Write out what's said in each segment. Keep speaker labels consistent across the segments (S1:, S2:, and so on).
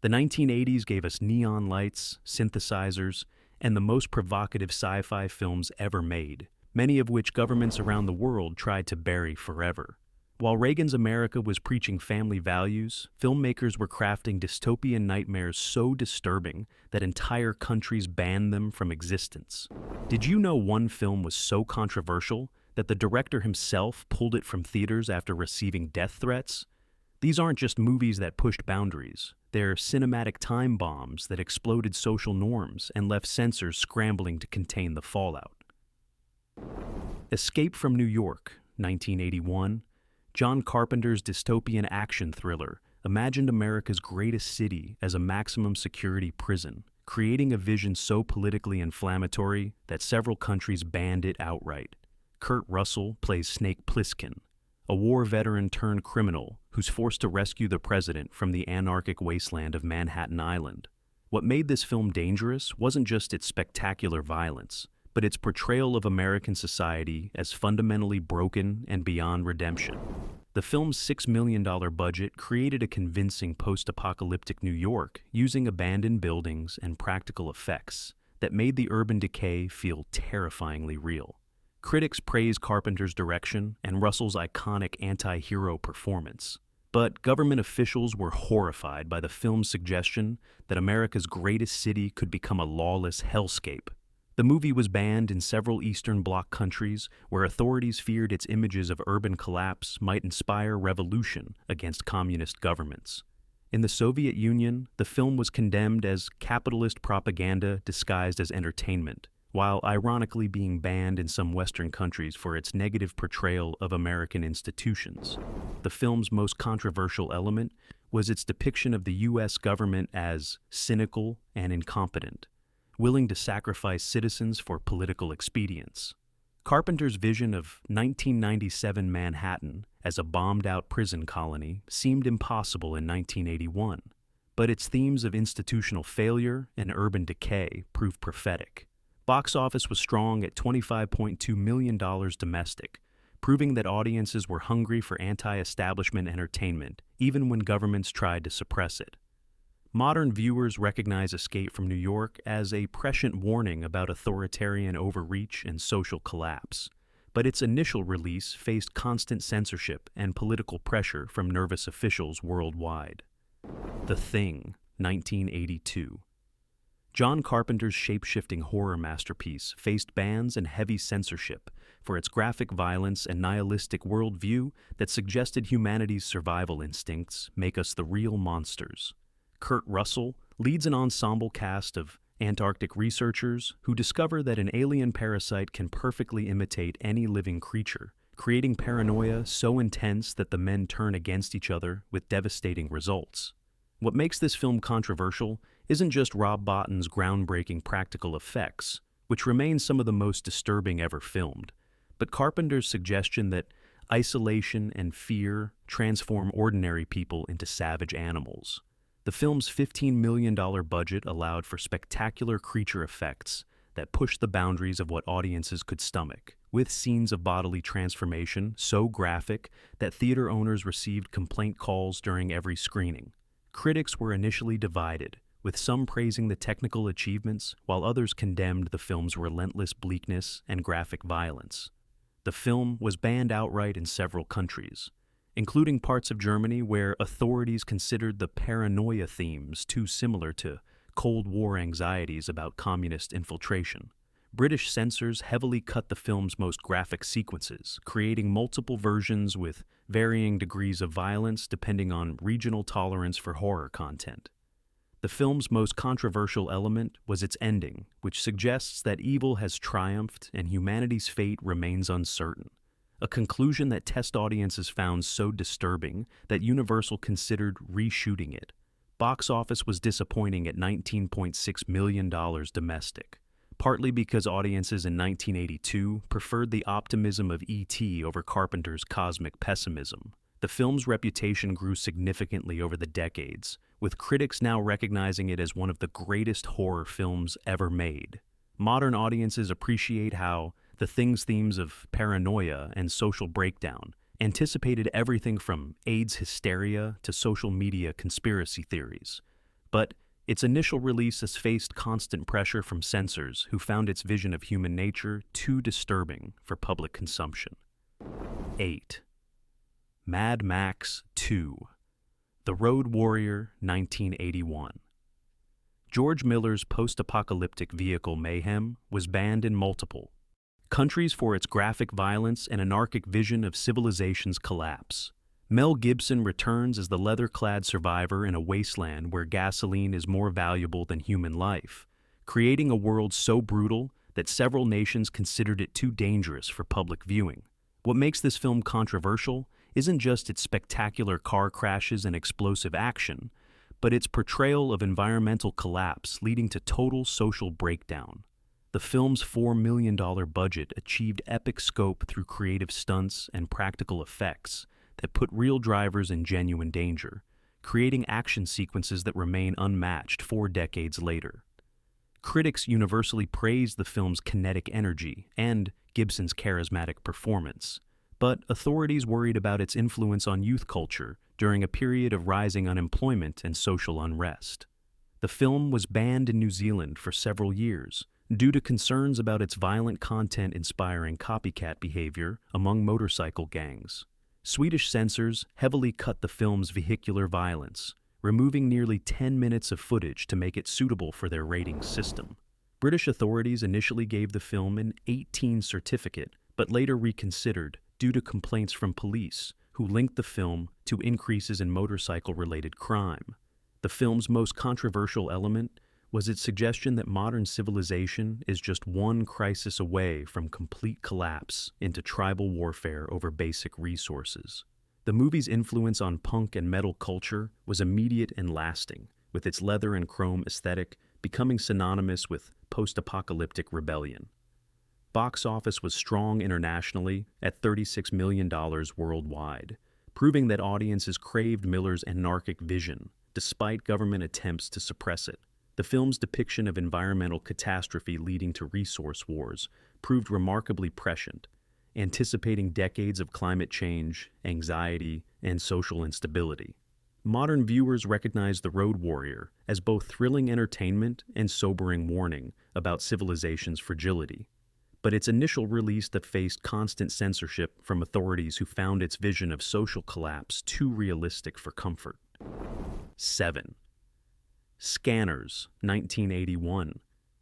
S1: The 1980s gave us neon lights, synthesizers, and the most provocative sci-fi films ever made, many of which governments around the world tried to bury forever. While Reagan's America was preaching family values, filmmakers were crafting dystopian nightmares so disturbing that entire countries banned them from existence. Did you know one film was so controversial that the director himself pulled it from theaters after receiving death threats? These aren't just movies that pushed boundaries. They're cinematic time bombs that exploded social norms and left censors scrambling to contain the fallout. Escape from New York, 1981. John Carpenter's dystopian action thriller imagined America's greatest city as a maximum security prison, creating a vision so politically inflammatory that several countries banned it outright. Kurt Russell plays Snake Plissken, a war veteran turned criminal who's forced to rescue the president from the anarchic wasteland of Manhattan Island. What made this film dangerous wasn't just its spectacular violence, but its portrayal of American society as fundamentally broken and beyond redemption. The film's $6 million budget created a convincing post-apocalyptic New York using abandoned buildings and practical effects that made the urban decay feel terrifyingly real. Critics praise Carpenter's direction and Russell's iconic anti-hero performance, but government officials were horrified by the film's suggestion that America's greatest city could become a lawless hellscape. The movie was banned in several Eastern Bloc countries where authorities feared its images of urban collapse might inspire revolution against communist governments. In the Soviet Union, the film was condemned as capitalist propaganda disguised as entertainment, while ironically being banned in some Western countries for its negative portrayal of American institutions. The film's most controversial element was its depiction of the U.S. government as cynical and incompetent, willing to sacrifice citizens for political expedience. Carpenter's vision of 1997 Manhattan as a bombed-out prison colony seemed impossible in 1981, but its themes of institutional failure and urban decay proved prophetic. Box office was strong at $25.2 million domestic, proving that audiences were hungry for anti-establishment entertainment, even when governments tried to suppress it. Modern viewers recognize Escape from New York as a prescient warning about authoritarian overreach and social collapse, but its initial release faced constant censorship and political pressure from nervous officials worldwide. The Thing, 1982. John Carpenter's shape-shifting horror masterpiece faced bans and heavy censorship for its graphic violence and nihilistic worldview that suggested humanity's survival instincts make us the real monsters. Kurt Russell leads an ensemble cast of Antarctic researchers who discover that an alien parasite can perfectly imitate any living creature, creating paranoia so intense that the men turn against each other with devastating results. What makes this film controversial isn't just Rob Bottin's groundbreaking practical effects, which remain some of the most disturbing ever filmed, but Carpenter's suggestion that isolation and fear transform ordinary people into savage animals. The film's $15 million budget allowed for spectacular creature effects that pushed the boundaries of what audiences could stomach, with scenes of bodily transformation so graphic that theater owners received complaint calls during every screening. Critics were initially divided, with some praising the technical achievements while others condemned the film's relentless bleakness and graphic violence. The film was banned outright in several countries, including parts of Germany where authorities considered the paranoia themes too similar to Cold War anxieties about communist infiltration. British censors heavily cut the film's most graphic sequences, creating multiple versions with varying degrees of violence depending on regional tolerance for horror content. The film's most controversial element was its ending, which suggests that evil has triumphed and humanity's fate remains uncertain. A conclusion that test audiences found so disturbing that Universal considered reshooting it. Box office was disappointing at $19.6 million domestic, partly because audiences in 1982 preferred the optimism of E.T. over Carpenter's cosmic pessimism. The film's reputation grew significantly over the decades, with critics now recognizing it as one of the greatest horror films ever made. Modern audiences appreciate how The Thing's themes of paranoia and social breakdown anticipated everything from AIDS hysteria to social media conspiracy theories. but its initial release has faced constant pressure from censors who found its vision of human nature too disturbing for public consumption. 8. Mad Max 2. The Road Warrior, 1981. George Miller's post-apocalyptic vehicle Mayhem was banned in multiple countries for its graphic violence and anarchic vision of civilization's collapse. Mel Gibson returns as the leather-clad survivor in a wasteland where gasoline is more valuable than human life, creating a world so brutal that several nations considered it too dangerous for public viewing. What makes this film controversial isn't just its spectacular car crashes and explosive action, but its portrayal of environmental collapse leading to total social breakdown. The film's $4 million budget achieved epic scope through creative stunts and practical effects that put real drivers in genuine danger, creating action sequences that remain unmatched 4 decades later. Critics universally praised the film's kinetic energy and Gibson's charismatic performance, but authorities worried about its influence on youth culture during a period of rising unemployment and social unrest. The film was banned in New Zealand for several years due to concerns about its violent content inspiring copycat behavior among motorcycle gangs. Swedish censors heavily cut the film's vehicular violence, removing nearly 10 minutes of footage to make it suitable for their rating system. British authorities initially gave the film an 18 certificate, but later reconsidered due to complaints from police, who linked the film to increases in motorcycle-related crime. The film's most controversial element was its suggestion that modern civilization is just one crisis away from complete collapse into tribal warfare over basic resources. The movie's influence on punk and metal culture was immediate and lasting, with its leather and chrome aesthetic becoming synonymous with post-apocalyptic rebellion. Box office was strong internationally at $36 million worldwide, proving that audiences craved Miller's anarchic vision, despite government attempts to suppress it. The film's depiction of environmental catastrophe leading to resource wars proved remarkably prescient, anticipating decades of climate change, anxiety, and social instability. Modern viewers recognize The Road Warrior as both thrilling entertainment and sobering warning about civilization's fragility. But its initial release that faced constant censorship from authorities who found its vision of social collapse too realistic for comfort. 7. Scanners, 1981.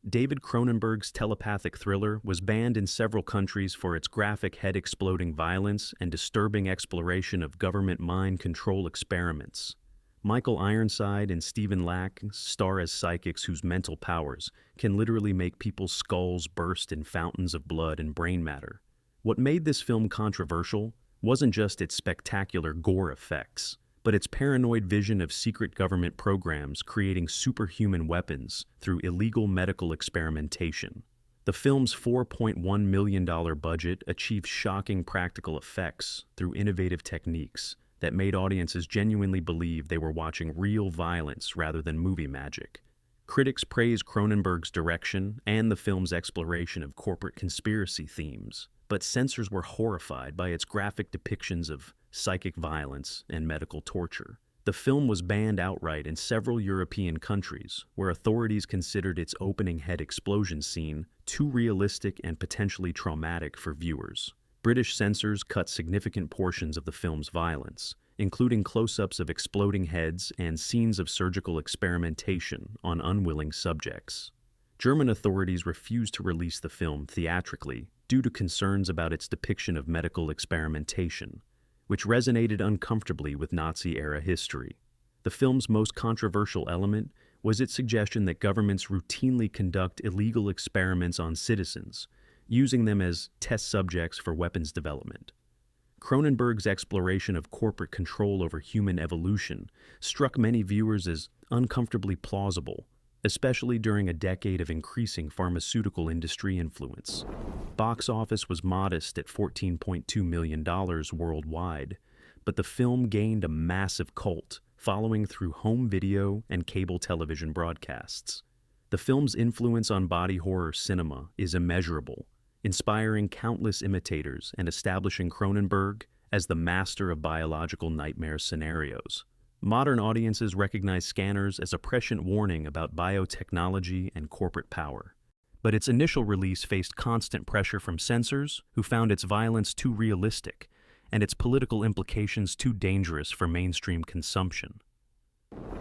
S1: David Cronenberg's telepathic thriller was banned in several countries for its graphic head-exploding violence and disturbing exploration of government mind control experiments. Michael Ironside and Stephen Lack star as psychics whose mental powers can literally make people's skulls burst in fountains of blood and brain matter. What made this film controversial wasn't just its spectacular gore effects, but its paranoid vision of secret government programs creating superhuman weapons through illegal medical experimentation. The film's $4.1 million budget achieved shocking practical effects through innovative techniques that made audiences genuinely believe they were watching real violence rather than movie magic. Critics praised Cronenberg's direction and the film's exploration of corporate conspiracy themes, but censors were horrified by its graphic depictions of psychic violence and medical torture. The film was banned outright in several European countries, where authorities considered its opening head explosion scene too realistic and potentially traumatic for viewers. British censors cut significant portions of the film's violence, including close-ups of exploding heads and scenes of surgical experimentation on unwilling subjects. German authorities refused to release the film theatrically due to concerns about its depiction of medical experimentation, which resonated uncomfortably with Nazi-era history. The film's most controversial element was its suggestion that governments routinely conduct illegal experiments on citizens, using them as test subjects for weapons development. Cronenberg's exploration of corporate control over human evolution struck many viewers as uncomfortably plausible, especially during a decade of increasing pharmaceutical industry influence. Box office was modest at $14.2 million worldwide, but the film gained a massive cult following through home video and cable television broadcasts. The film's influence on body horror cinema is immeasurable, inspiring countless imitators and establishing Cronenberg as the master of biological nightmare scenarios. Modern audiences recognize scanners as a prescient warning about biotechnology and corporate power. But its initial release faced constant pressure from censors who found its violence too realistic and its political implications too dangerous for mainstream consumption.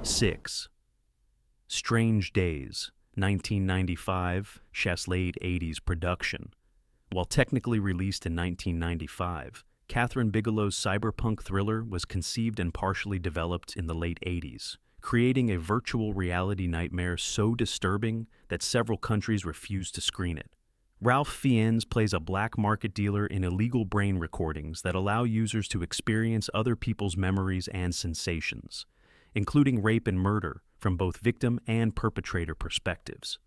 S1: 6. Strange Days, 1995, Chasselet 80s production. While technically released in 1995, Kathryn Bigelow's cyberpunk thriller was conceived and partially developed in the late 80s, creating a virtual reality nightmare so disturbing that several countries refused to screen it. Ralph Fiennes plays a black market dealer in illegal brain recordings that allow users to experience other people's memories and sensations, including rape and murder from both victim and perpetrator perspectives.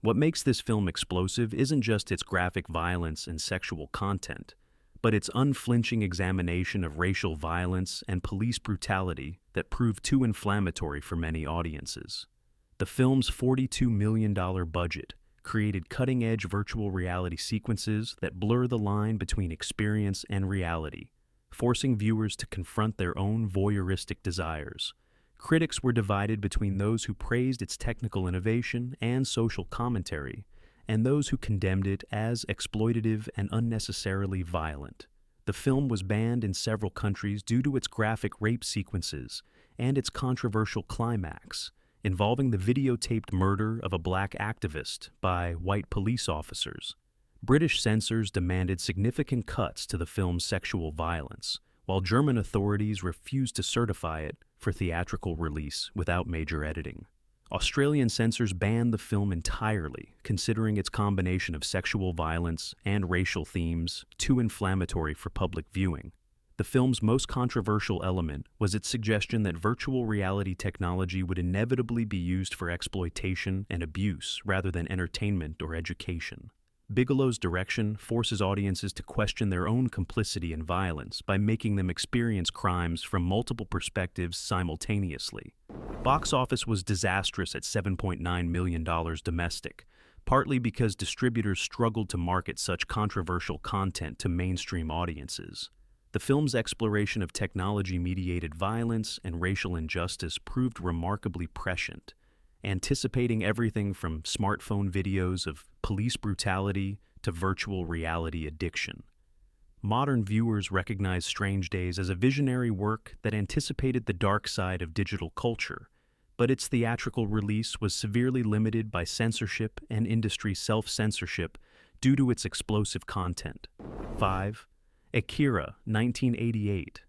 S1: What makes this film explosive isn't just its graphic violence and sexual content, but its unflinching examination of racial violence and police brutality that proved too inflammatory for many audiences. The film's $42 million budget created cutting-edge virtual reality sequences that blur the line between experience and reality, forcing viewers to confront their own voyeuristic desires. Critics were divided between those who praised its technical innovation and social commentary, and those who condemned it as exploitative and unnecessarily violent. The film was banned in several countries due to its graphic rape sequences and its controversial climax, involving the videotaped murder of a black activist by white police officers. British censors demanded significant cuts to the film's sexual violence, while German authorities refused to certify it for theatrical release without major editing. Australian censors banned the film entirely, considering its combination of sexual violence and racial themes too inflammatory for public viewing. The film's most controversial element was its suggestion that virtual reality technology would inevitably be used for exploitation and abuse rather than entertainment or education. Bigelow's direction forces audiences to question their own complicity in violence by making them experience crimes from multiple perspectives simultaneously. Box office was disastrous at $7.9 million domestic, partly because distributors struggled to market such controversial content to mainstream audiences. The film's exploration of technology-mediated violence and racial injustice proved remarkably prescient, anticipating everything from smartphone videos of police brutality to virtual reality addiction. Modern viewers recognize Strange Days as a visionary work that anticipated the dark side of digital culture, but its theatrical release was severely limited by censorship and industry self-censorship due to its explosive content. 5. Akira, 1988.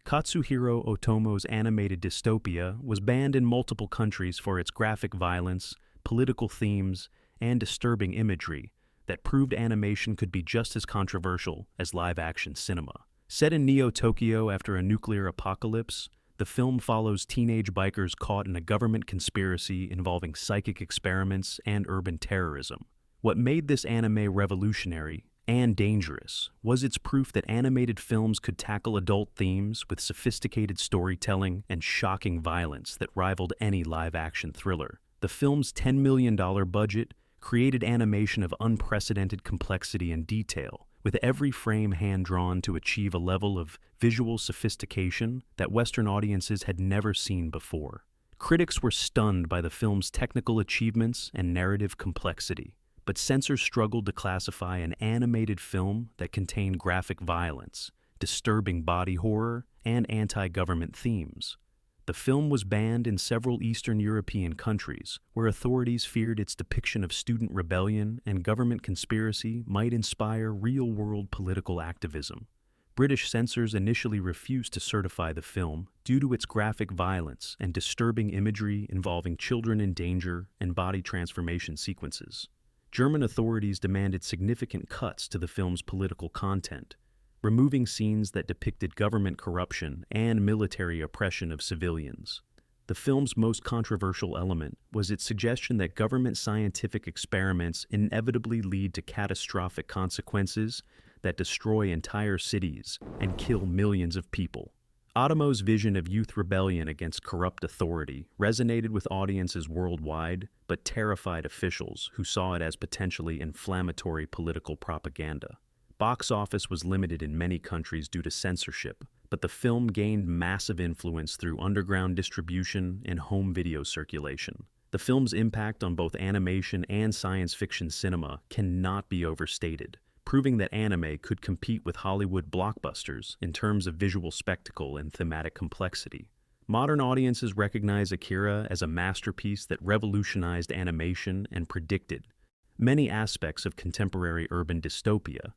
S1: Katsuhiro Otomo's animated dystopia was banned in multiple countries for its graphic violence, political themes, and disturbing imagery that proved animation could be just as controversial as live-action cinema. Set in Neo-Tokyo after a nuclear apocalypse, the film follows teenage bikers caught in a government conspiracy involving psychic experiments and urban terrorism. What made this anime revolutionary and dangerous was its proof that animated films could tackle adult themes with sophisticated storytelling and shocking violence that rivaled any live-action thriller. The film's $10 million budget created animation of unprecedented complexity and detail, with every frame hand-drawn to achieve a level of visual sophistication that Western audiences had never seen before. Critics were stunned by the film's technical achievements and narrative complexity, but censors struggled to classify an animated film that contained graphic violence, disturbing body horror, and anti-government themes. The film was banned in several Eastern European countries, where authorities feared its depiction of student rebellion and government conspiracy might inspire real-world political activism. British censors initially refused to certify the film due to its graphic violence and disturbing imagery involving children in danger and body transformation sequences. German authorities demanded significant cuts to the film's political content, removing scenes that depicted government corruption and military oppression of civilians. The film's most controversial element was its suggestion that government scientific experiments inevitably lead to catastrophic consequences that destroy entire cities and kill millions of people. Otomo's vision of youth rebellion against corrupt authority resonated with audiences worldwide, but terrified officials who saw it as potentially inflammatory political propaganda. Box office was limited in many countries due to censorship, but the film gained massive influence through underground distribution and home video circulation. The film's impact on both animation and science fiction cinema cannot be overstated, proving that anime could compete with Hollywood blockbusters in terms of visual spectacle and thematic complexity. Modern audiences recognize Akira as a masterpiece that revolutionized animation and predicted many aspects of contemporary urban dystopia,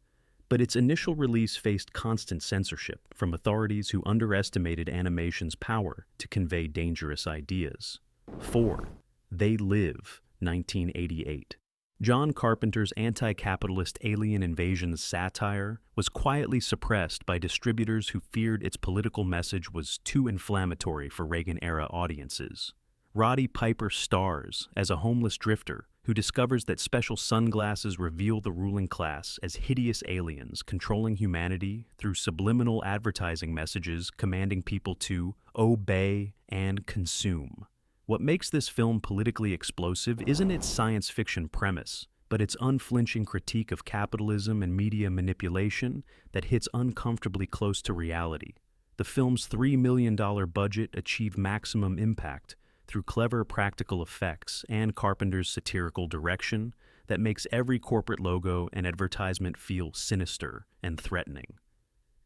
S1: but its initial release faced constant censorship from authorities who underestimated animation's power to convey dangerous ideas. 4. They Live, 1988. John Carpenter's anti-capitalist alien invasion satire was quietly suppressed by distributors who feared its political message was too inflammatory for Reagan-era audiences. Roddy Piper stars as a homeless drifter who discovers that special sunglasses reveal the ruling class as hideous aliens controlling humanity through subliminal advertising messages commanding people to obey and consume. What makes this film politically explosive isn't its science fiction premise, but its unflinching critique of capitalism and media manipulation that hits uncomfortably close to reality. The film's $3 million budget achieved maximum impact through clever practical effects and Carpenter's satirical direction that makes every corporate logo and advertisement feel sinister and threatening.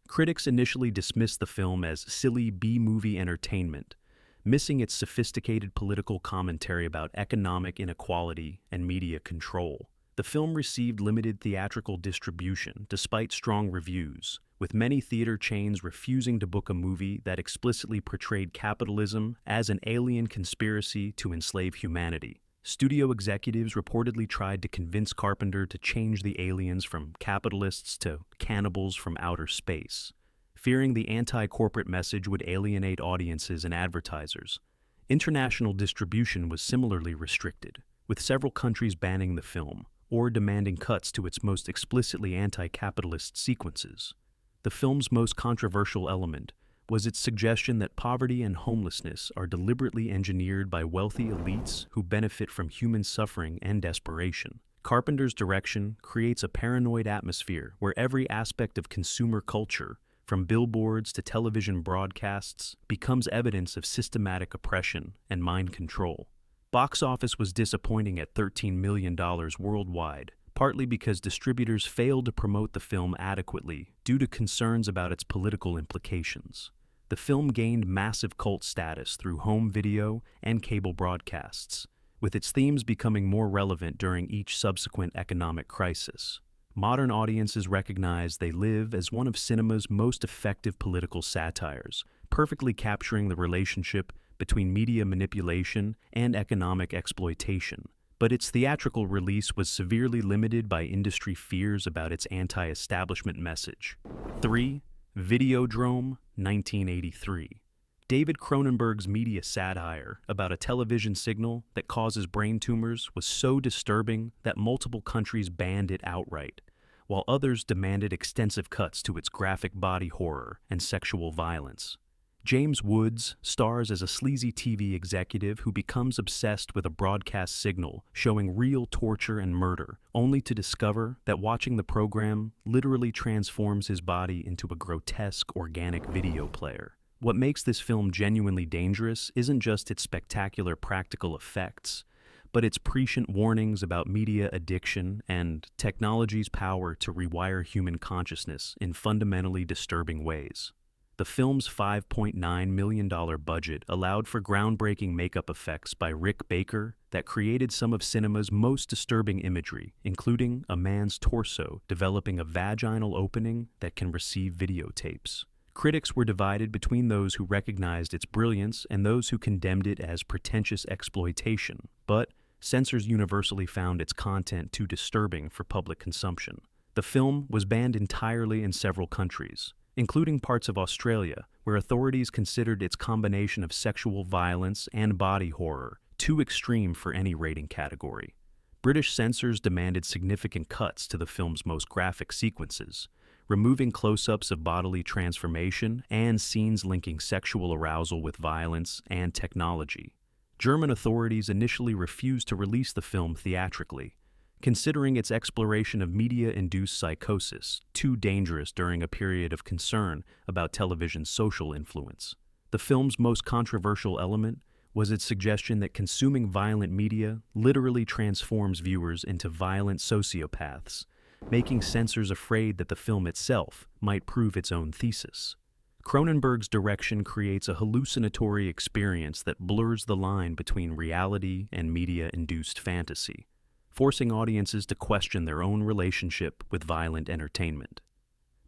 S1: Critics initially dismissed the film as silly B-movie entertainment, missing its sophisticated political commentary about economic inequality and media control. The film received limited theatrical distribution despite strong reviews, with many theater chains refusing to book a movie that explicitly portrayed capitalism as an alien conspiracy to enslave humanity. Studio executives reportedly tried to convince Carpenter to change the aliens from capitalists to cannibals from outer space, fearing the anti-corporate message would alienate audiences and advertisers. International distribution was similarly restricted, with several countries banning the film or demanding cuts to its most explicitly anti-capitalist sequences. The film's most controversial element was its suggestion that poverty and homelessness are deliberately engineered by wealthy elites who benefit from human suffering and desperation. Carpenter's direction creates a paranoid atmosphere where every aspect of consumer culture, from billboards to television broadcasts, becomes evidence of systematic oppression and mind control. Box office was disappointing at $13 million worldwide, partly because distributors failed to promote the film adequately due to concerns about its political implications. The film gained massive cult status through home video and cable broadcasts, with its themes becoming more relevant during each subsequent economic crisis. Modern audiences recognize They Live as one of cinema's most effective political satires, perfectly capturing the relationship between media manipulation and economic exploitation. But its theatrical release was severely limited by industry fears about its anti-establishment message. 3. Drrome, 1983. David Cronenberg's media satire about a television signal that causes brain tumors was so disturbing that multiple countries banned it outright, while others demanded extensive cuts to its graphic body horror and sexual violence. James Woods stars as a sleazy TV executive who becomes obsessed with a broadcast signal showing real torture and murder, only to discover that watching the program literally transforms his body into a grotesque organic video player. What makes this film genuinely dangerous isn't just its spectacular practical effects, but its prescient warnings about media addiction and technology's power to rewire human consciousness in fundamentally disturbing ways. The film's $5.9 million budget allowed for groundbreaking makeup effects by Rick Baker that created some of cinema's most disturbing imagery, including a man's torso developing a vaginal opening that can receive videotapes. Critics were divided between those who recognized its brilliance and those who condemned it as pretentious exploitation, but censors universally found its content too disturbing for public consumption. The film was banned entirely in several countries, including parts of Australia, where authorities considered its combination of sexual violence and body horror too extreme for any rating category. British censors demanded significant cuts to the film's most graphic sequences, removing close-ups of bodily transformation and scenes linking sexual arousal with violence and technology. German authorities initially refused to release the film theatrically, considering its exploration of media-induced psychosis too dangerous during a period of concern about television's social influence. The film's most controversial element was its suggestion that consuming violent media literally transforms viewers into violent sociopaths, making censors afraid that the film itself might prove its own thesis. Cronenberg's direction creates a hallucinatory experience that blurs the line between reality and media-induced fantasy, forcing audiences to question their own relationship with violent entertainment.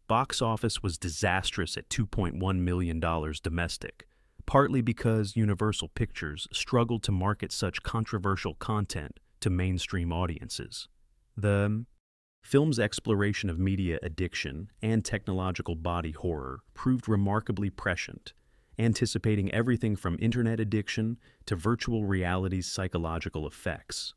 S1: Box office was disastrous at $2.1 million domestic, partly because Universal Pictures struggled to market such controversial content to mainstream audiences. The film's exploration of media addiction and technological body horror proved remarkably prescient, anticipating everything from internet addiction to virtual reality's psychological effects.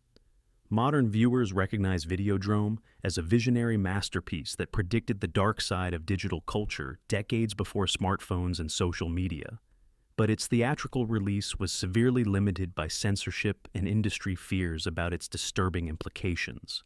S1: Modern viewers recognize Videodrome as a visionary masterpiece that predicted the dark side of digital culture decades before smartphones and social media. But its theatrical release was severely limited by censorship and industry fears about its disturbing implications.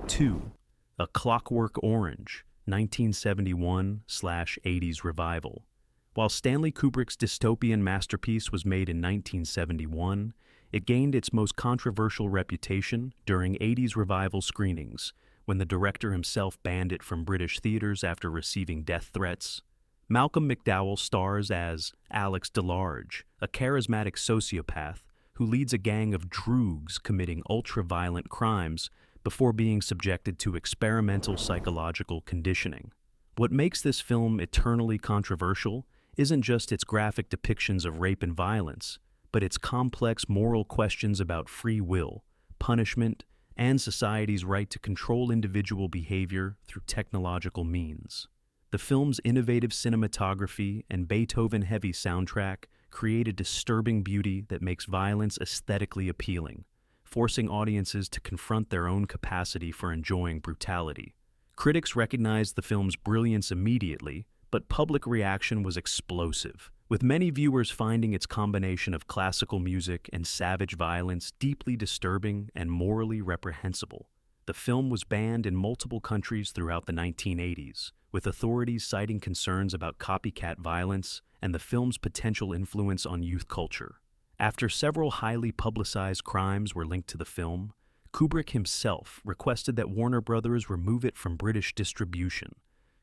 S1: 2. A Clockwork Orange, 1971/80s revival. While Stanley Kubrick's dystopian masterpiece was made in 1971, it gained its most controversial reputation during 80s revival screenings, when the director himself banned it from British theaters after receiving death threats. Malcolm McDowell stars as Alex DeLarge, a charismatic sociopath who leads a gang of droogs committing ultra-violent crimes before being subjected to experimental psychological conditioning. What makes this film eternally controversial isn't just its graphic depictions of rape and violence, but its complex moral questions about free will, punishment, and society's right to control individual behavior through technological means. The film's innovative cinematography and Beethoven-heavy soundtrack create a disturbing beauty that makes violence aesthetically appealing, forcing audiences to confront their own capacity for enjoying brutality. Critics recognized the film's brilliance immediately, but public reaction was explosive, with many viewers finding its combination of classical music and savage violence deeply disturbing and morally reprehensible. The film was banned in multiple countries throughout the 1980s, with authorities citing concerns about copycat violence and the film's potential influence on youth culture. After several highly publicized crimes were linked to the film, Kubrick himself requested that Warner Brothers remove it from British distribution,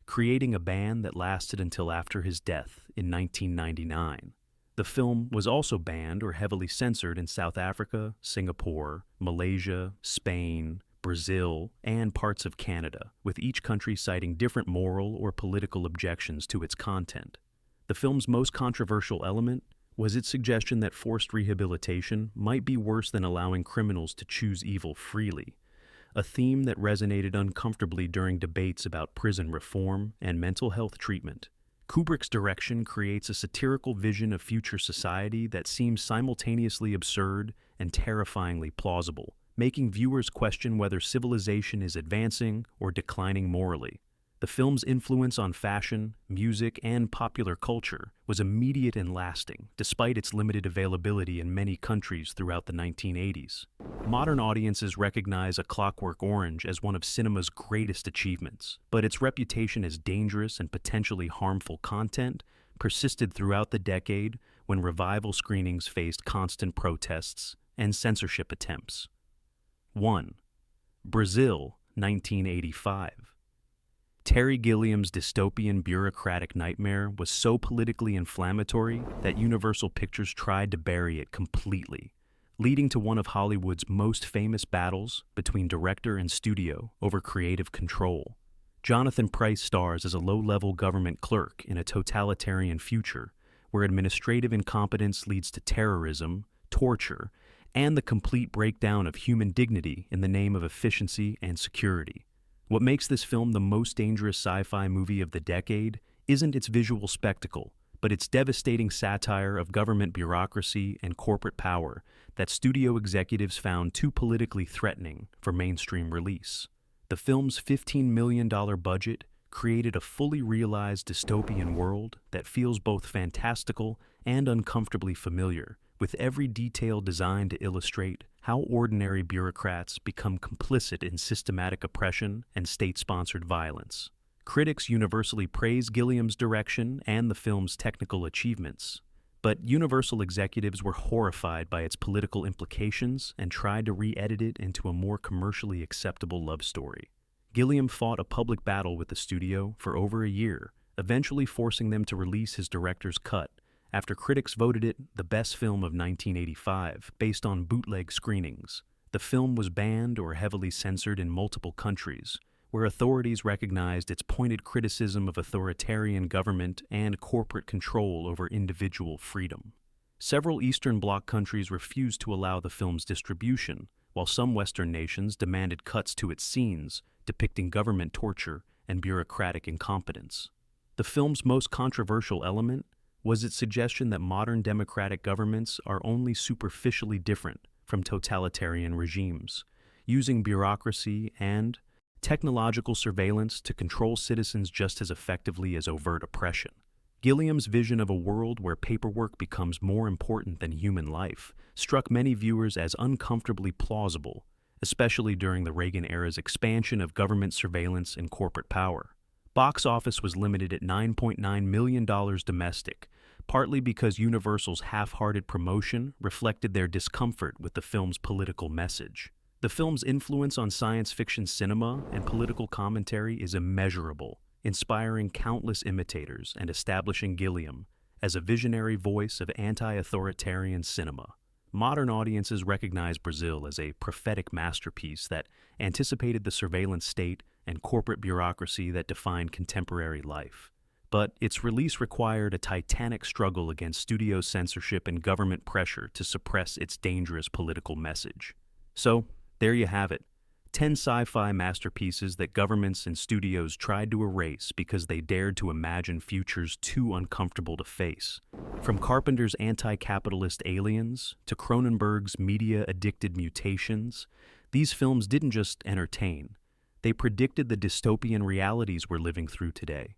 S1: creating a ban that lasted until after his death in 1999. The film was also banned or heavily censored in South Africa, Singapore, Malaysia, Spain, Brazil, and parts of Canada, with each country citing different moral or political objections to its content. The film's most controversial element was its suggestion that forced rehabilitation might be worse than allowing criminals to choose evil freely, a theme that resonated uncomfortably during debates about prison reform and mental health treatment. Kubrick's direction creates a satirical vision of future society that seems simultaneously absurd and terrifyingly plausible, making viewers question whether civilization is advancing or declining morally. The film's influence on fashion, music, and popular culture was immediate and lasting, despite its limited availability in many countries throughout the 1980s. Modern audiences recognize A Clockwork Orange as one of cinema's greatest achievements, but its reputation as dangerous and potentially harmful content persisted throughout the decade when revival screenings faced constant protests and censorship attempts. 1. Brazil, 1985. Terry Gilliam's dystopian bureaucratic nightmare was so politically inflammatory that Universal Pictures tried to bury it completely, leading to one of Hollywood's most famous battles between director and studio over creative control. Jonathan Pryce stars as a low-level government clerk in a totalitarian future where administrative incompetence leads to terrorism, torture, and the complete breakdown of human dignity in the name of efficiency and security. What makes this film the most dangerous sci-fi movie of the decade isn't its visual spectacle, but its devastating satire of government bureaucracy and corporate power that studio executives found too politically threatening for mainstream release. The film's $15 million budget created a fully realized dystopian world that feels both fantastical and uncomfortably familiar, with every detail designed to illustrate how ordinary bureaucrats become complicit in systematic oppression and state-sponsored violence. Critics universally praise Gilliam's direction and the film's technical achievements, but Universal executives were horrified by its political implications and tried to re-edit it into a more commercially acceptable love story. Gilliam fought a public battle with the studio for over a year, eventually forcing them to release his director's cut after critics voted it the best film of 1985 based on bootleg screenings. The film was banned or heavily censored in multiple countries, where authorities recognized its pointed criticism of authoritarian government and corporate control over individual freedom. Several Eastern Bloc countries refused to allow the film's distribution, while some Western nations demanded cuts to its scenes depicting government torture and bureaucratic incompetence. The film's most controversial element was its suggestion that modern democratic governments are only superficially different from totalitarian regimes, using bureaucracy and technological surveillance to control citizens just as effectively as overt oppression. Gilliam's vision of a world where paperwork becomes more important than human life struck many viewers as uncomfortably plausible, especially during the Reagan era's expansion of government surveillance and corporate power. Box office was limited at $9.9 million domestic, partly because Universal's half-hearted promotion reflected their discomfort with the film's political message. The film's influence on science fiction cinema and political commentary is immeasurable, inspiring countless imitators and establishing Gilliam as a visionary voice of anti-authoritarian cinema. Modern audiences recognize Brazil as a prophetic masterpiece that anticipated the surveillance state and corporate bureaucracy that defined contemporary life. But its release required a titanic struggle against studio censorship and government pressure to suppress its dangerous political message. So, there you have it. 10 sci-fi masterpieces that governments and studios tried to erase because they dared to imagine futures too uncomfortable to face. From Carpenter's anti-capitalist Aliens to Cronenberg's media-addicted Mutations, these films didn't just entertain. They predicted the dystopian realities we're living through today.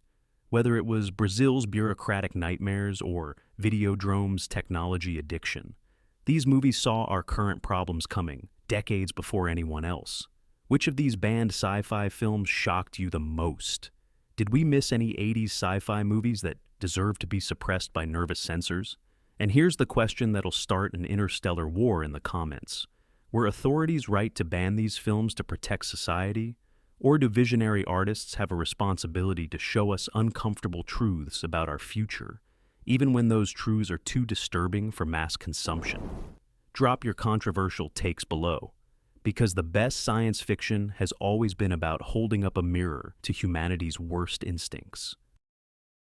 S1: Whether it was Brazil's bureaucratic nightmares or Videodrome's technology addiction, these movies saw our current problems coming decades before anyone else. Which of these banned sci-fi films shocked you the most? Did we miss any 80s sci-fi movies that deserve to be suppressed by nervous censors? And here's the question that'll start an interstellar war in the comments. Were authorities right to ban these films to protect society? Or do visionary artists have a responsibility to show us uncomfortable truths about our future, even when those truths are too disturbing for mass consumption? Drop your controversial takes below, because the best science fiction has always been about holding up a mirror to humanity's worst instincts.